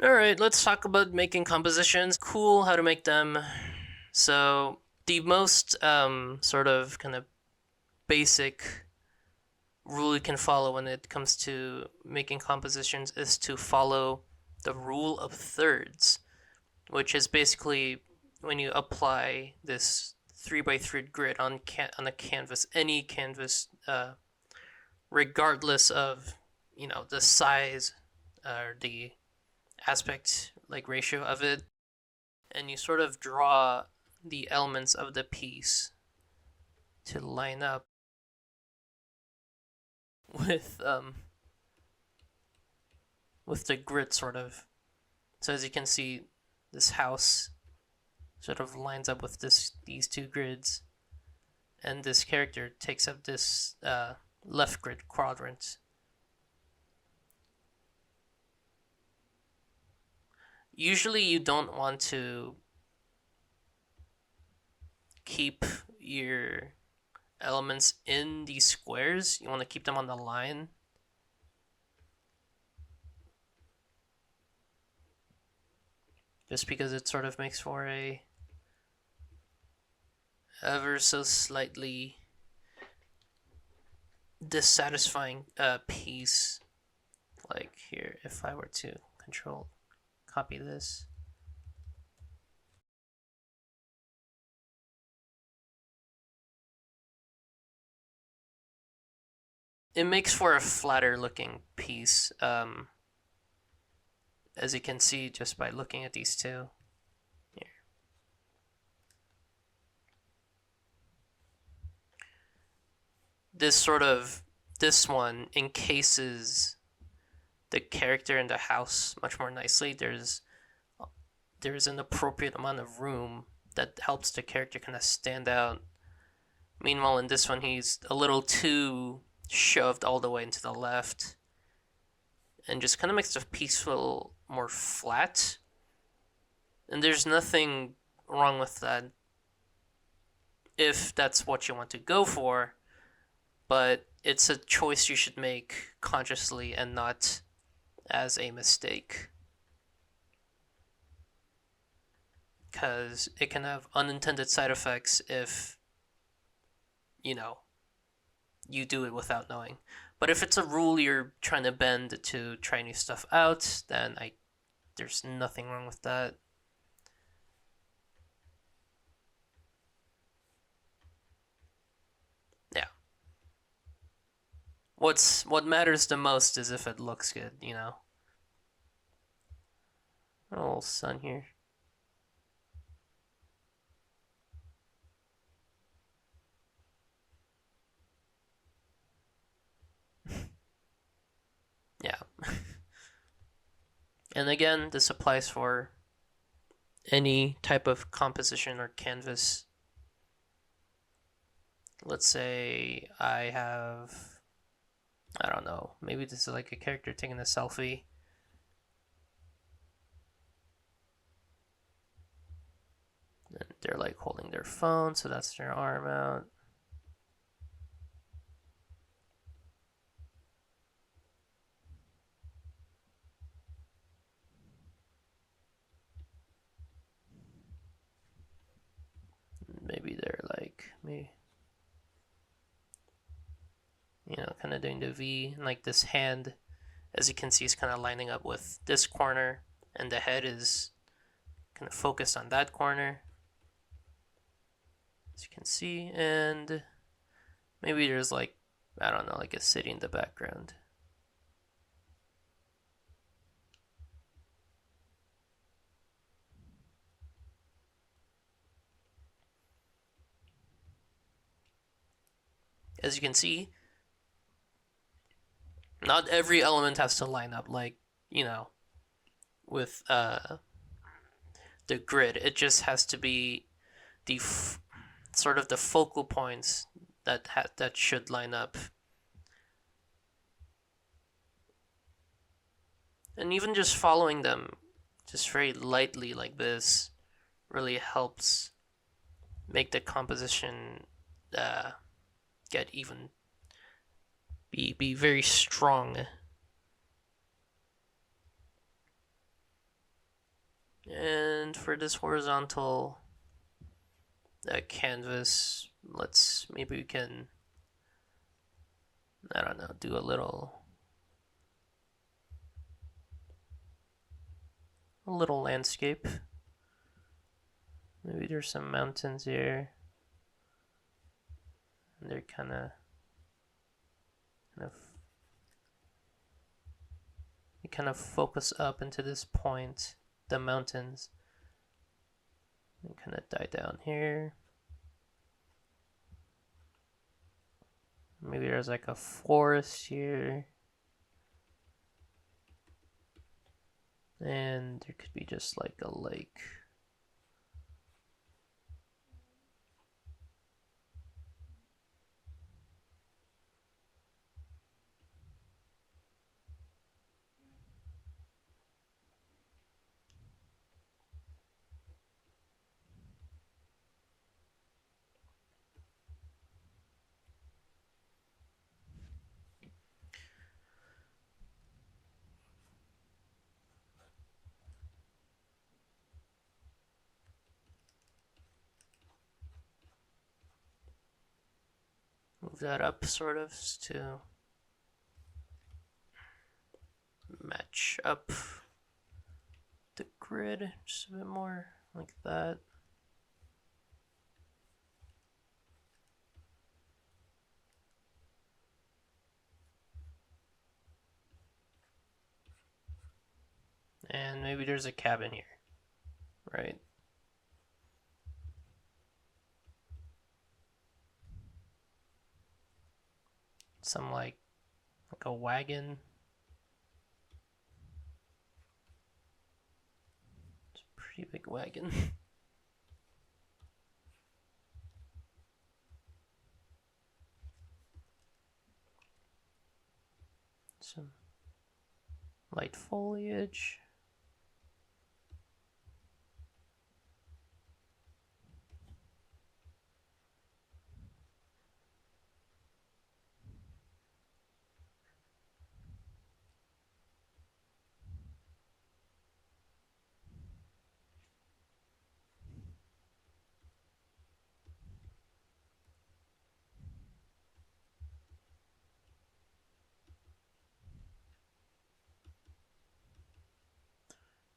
Alright, let's talk about making compositions. Cool, how to make them. So, the most sort of kind of basic rule you can follow when it comes to making compositions is to follow the rule of thirds, which is basically when you apply this 3x3 grid on a canvas, any canvas, regardless of the size or the aspect like ratio of it, and you sort of draw the elements of the piece to line up with the grid sort of. So as you can see, this house sort of lines up with these two grids, and this character takes up this left grid quadrant. Usually you don't want to keep your elements in these squares. You want to keep them on the line. Just because it sort of makes for a ever so slightly dissatisfying piece. Like here, if I were to copy this. It makes for a flatter looking piece, as you can see just by looking at these two. Here. This one encases the character in the house much more nicely. There's an appropriate amount of room that helps the character kind of stand out. Meanwhile, in this one, he's a little too shoved all the way into the left, and just kind of makes the piece feel more flat. And there's nothing wrong with that if that's what you want to go for, but it's a choice you should make consciously and not as a mistake, because it can have unintended side effects if you do it without knowing. But if it's a rule you're trying to bend to try new stuff out, then there's nothing wrong with that. Yeah. What matters the most is if it looks good, Oh, sun here. Yeah. And again, this applies for any type of composition or canvas. Let's say I don't know, maybe this is like a character taking a selfie. And they're like holding their phone, so that's their arm out. Maybe they're like me, kind of doing the V, and like this hand, as you can see, is kind of lining up with this corner, and the head is kind of focused on that corner, as you can see. And maybe there's like, I don't know, like a city in the background. As you can see, not every element has to line up like, with the grid. It just has to be the sort of the focal points that should line up. And even just following them just very lightly like this really helps make the composition get even be very strong. And for this horizontal canvas, maybe we can, I don't know, do a little landscape. Maybe there's some mountains here. And they're kind of you kind of focus up into this point, the mountains, and kind of die down here. Maybe there's like a forest here. And there could be just like a lake. Move that up sort of to match up the grid just a bit more like that. And maybe there's a cabin here, right? Some like a wagon. It's a pretty big wagon. Some light foliage.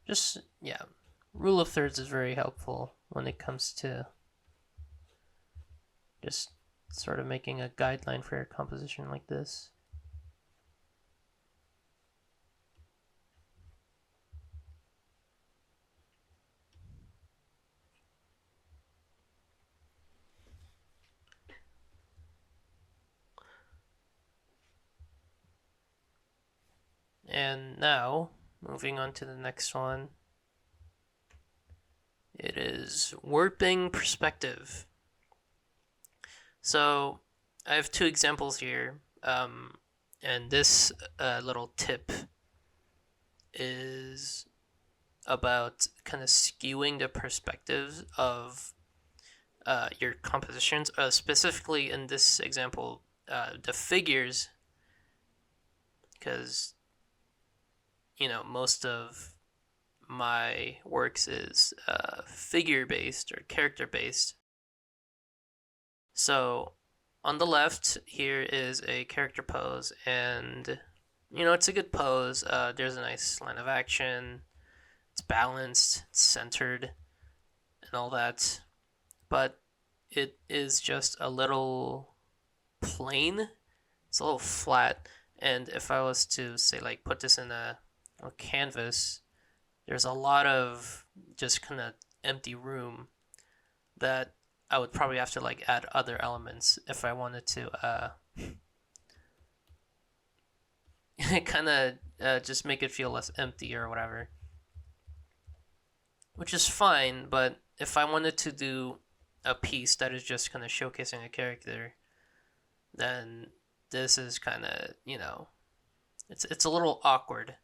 Just, yeah, rule of thirds is very helpful when it comes to just sort of making a guideline for your composition like this. And now, moving on to the next one, it is warping perspective. So I have two examples here, and this little tip is about kind of skewing the perspectives of your compositions. Specifically in this example, the figures, because most of my works is figure based or character based. So on the left here is a character pose, and it's a good pose. There's a nice line of action. It's balanced, it's centered, and all that. But it is just a little plain. It's a little flat. And if I was to say like put this in a canvas, there's a lot of just kind of empty room that I would probably have to like add other elements if I wanted to kind of just make it feel less empty or whatever, which is fine. But if I wanted to do a piece that is just kind of showcasing a character, then this is kind of it's a little awkward.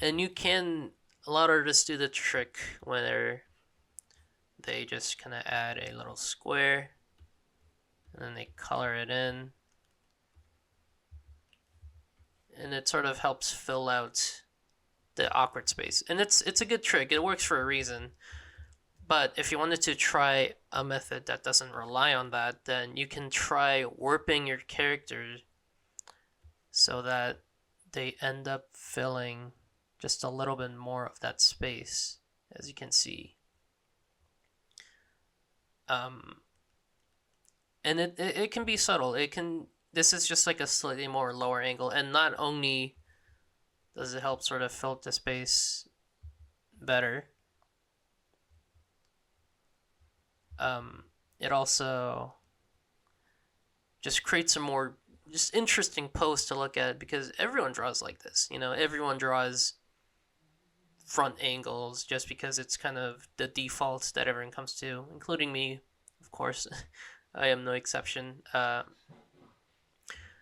And a lot of artists do the trick where they just kind of add a little square and then they color it in, and it sort of helps fill out the awkward space. And it's a good trick. It works for a reason. But if you wanted to try a method that doesn't rely on that, then you can try warping your characters so that they end up filling just a little bit more of that space, as you can see. And it can be subtle. This is just like a slightly more lower angle, and not only does it help sort of fill up the space better, it also just creates a more just interesting pose to look at, because everyone draws like this. Everyone draws front angles just because it's kind of the default that everyone comes to, including me, of course. I am no exception.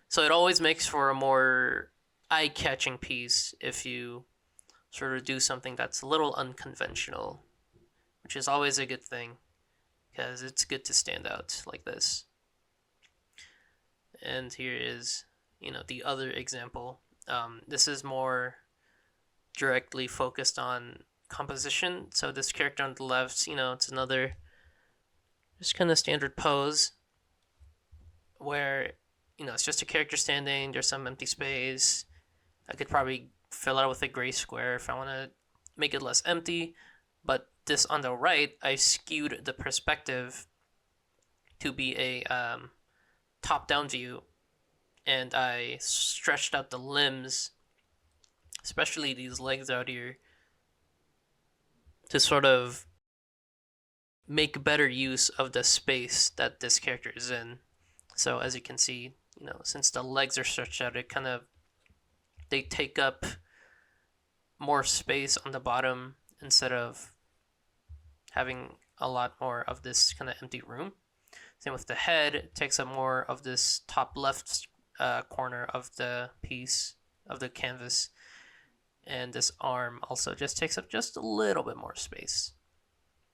So it always makes for a more eye-catching piece if you sort of do something that's a little unconventional, which is always a good thing, because it's good to stand out like this. And here is, the other example. This is more directly focused on composition. So this character on the left, it's another just kind of standard pose where, it's just a character standing, there's some empty space. I could probably fill it with a gray square if I want to make it less empty. But this on the right, I skewed the perspective to be a top-down view, and I stretched out the limbs, especially these legs out here, to sort of make better use of the space that this character is in. So as you can see, since the legs are stretched out, they take up more space on the bottom instead of having a lot more of this kind of empty room. Same with the head, it takes up more of this top left corner of the piece, of the canvas. And this arm also just takes up just a little bit more space.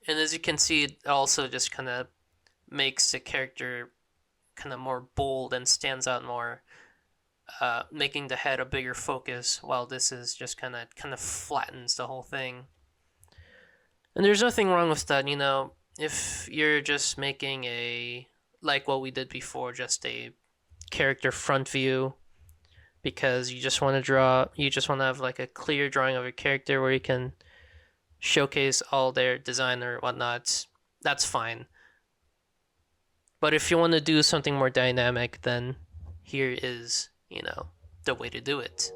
And as you can see, it also just kind of makes the character kind of more bold and stands out more, making the head a bigger focus, while this is just kind of flattens the whole thing. And there's nothing wrong with that, if you're just making like what we did before, just a character front view, because you just want to have like a clear drawing of your character where you can showcase all their design or whatnot, that's fine. But if you want to do something more dynamic, then here is, the way to do it.